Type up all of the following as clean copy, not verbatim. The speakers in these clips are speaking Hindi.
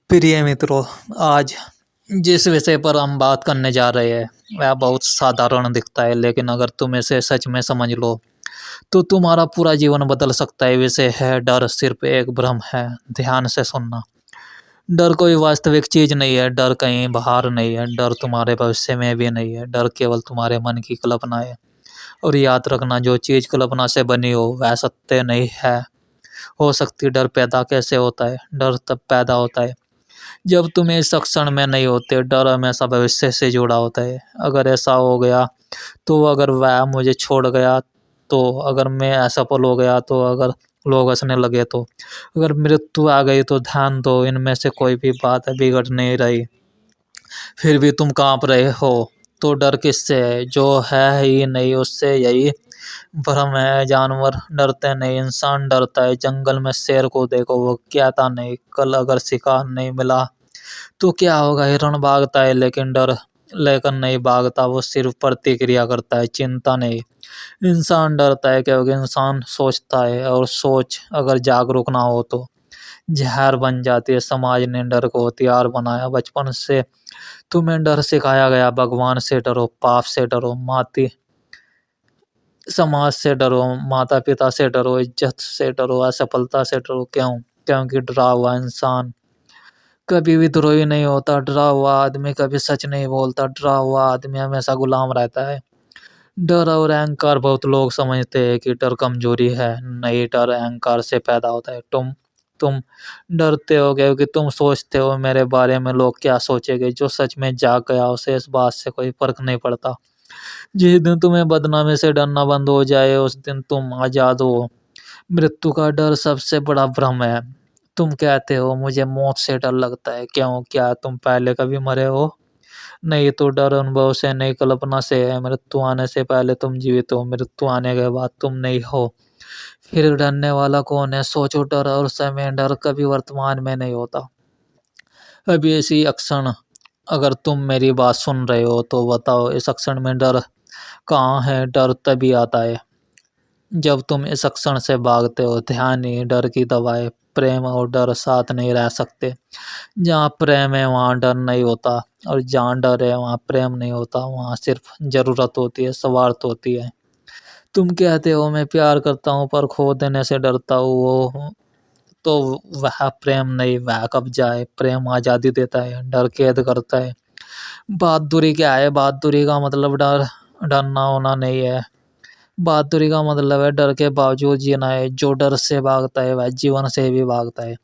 प्रिय मित्रों, आज जिस विषय पर हम बात करने जा रहे हैं वह बहुत साधारण दिखता है, लेकिन अगर तुम इसे सच में समझ लो तो तुम्हारा पूरा जीवन बदल सकता है। विषय है डर सिर्फ एक भ्रम है। ध्यान से सुनना। डर कोई वास्तविक चीज नहीं है। डर कहीं बाहर नहीं है। डर तुम्हारे भविष्य में भी नहीं है। डर केवल तुम्हारे मन की कल्पना है। और याद रखना, जो चीज कल्पना से बनी हो वह सत्य नहीं है हो सकती। डर पैदा कैसे होता है? डर तब पैदा होता है जब तुम इस क्षण में नहीं होते। डर हमेशा भविष्य से जुड़ा होता है। अगर ऐसा हो गया तो, अगर वह मुझे छोड़ गया तो, अगर मैं असफल हो गया तो, अगर लोग हंसने लगे तो, अगर मृत्यु आ गई तो। ध्यान दो, इनमें से कोई भी बात बिगड़ नहीं रही, फिर भी तुम कांप रहे हो। तो डर किससे है? जो है ही नहीं उससे। यही भ्रम है। जानवर डरते नहीं, इंसान डरता है। जंगल में शेर को देखो, वो कहता नहीं कल अगर शिकार नहीं मिला तो क्या होगा। हिरण भागता है लेकिन डर लेकर नहीं भागता, वो सिर्फ प्रतिक्रिया करता है, चिंता नहीं। इंसान डरता है क्योंकि इंसान सोचता है, और सोच अगर जागरूक ना हो तो जहर बन जाती है। समाज ने डर को हथियार बनाया। बचपन से तुम्हें डर सिखाया गया। भगवान से डरो, पाप से डरो, माती समाज से डरो, माता पिता से डरो, इज्जत से डरो, असफलता से डरो। क्यों? क्योंकि डरा हुआ इंसान कभी विद्रोही नहीं होता। डरा हुआ आदमी कभी सच नहीं बोलता। डरा हुआ आदमी हमेशा गुलाम रहता है। डर और अहंकार, बहुत लोग समझते हैं कि डर कमजोरी है। नहीं, डर अहंकार से पैदा होता है। तुम डरते हो क्योंकि तुम सोचते हो मेरे बारे में लोग क्या सोचेंगे। जो सच में जाग गया उसे इस बात से कोई फर्क नहीं पड़ता। जिस दिन तुम्हें बदनामी से डरना बंद हो जाए उस दिन तुम आजाद हो। मृत्यु का डर सबसे बड़ा भ्रम है। तुम कहते हो मुझे मौत से डर लगता है। क्यों? क्या तुम पहले कभी मरे हो? नहीं, तो डर अनुभव से नहीं, कल्पना से है। मृत्यु आने से पहले तुम जीवित हो, मृत्यु आने के बाद तुम नहीं हो। फिर डरने वाला कौन है? सोचो। डर और समय, डर कभी वर्तमान में नहीं होता। अभी इसी क्षण अगर तुम मेरी बात सुन रहे हो तो बताओ, इस क्षण में डर कहाँ है? डर तभी आता है जब तुम इस क्षण से भागते हो। ध्यान ही डर की दवाई। प्रेम और डर साथ नहीं रह सकते। जहाँ प्रेम है वहाँ डर नहीं होता, और जहाँ डर है वहाँ प्रेम नहीं होता। वहाँ सिर्फ जरूरत होती है, स्वार्थ होती है। तुम कहते हो मैं प्यार करता हूँ पर खो देने से डरता हूँ, वो तो वह प्रेम नहीं, वह कब्जा है। प्रेम आजादी देता है, डर कैद करता है। बहादुरी क्या है? बहादुरी का मतलब डर डरना होना नहीं है। बहादुरी का मतलब है डर के बावजूद जीना है। जो डर से भागता है वह जीवन से भी भागता है।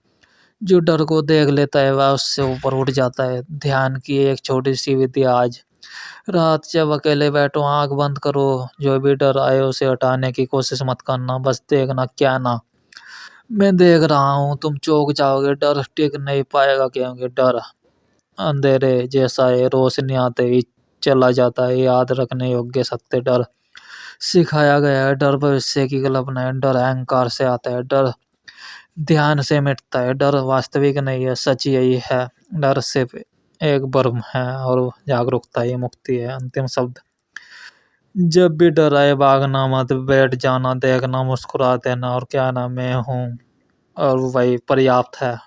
जो डर को देख लेता है वह उससे ऊपर उठ जाता है। ध्यान की एक छोटी सी विधि आज रात जब अकेले बैठो, आंख बंद करो। जो भी डर आए उसे हटाने की कोशिश मत करना, बस देखना क्या ना मैं देख रहा हूँ। तुम चौंक जाओगे। डर टिक नहीं पाएगा क्योंकि डर अंधेरे जैसा है, रोशनी आते ही चला जाता है। याद रखने योग्य सत्य डर सिखाया गया है। डर भविष्य की कल्पना है। डर अहंकार से आता है। डर ध्यान से मिटता है। डर वास्तविक नहीं है, सच यही है। डर सिर्फ एक भ्रम है, और जागरूकता ही मुक्ति है। अंतिम शब्द, जब भी डर आए भागना मत, बैठ जाना, देखना, मुस्कुरा देना, और क्या ना मैं हूँ, और वही पर्याप्त है।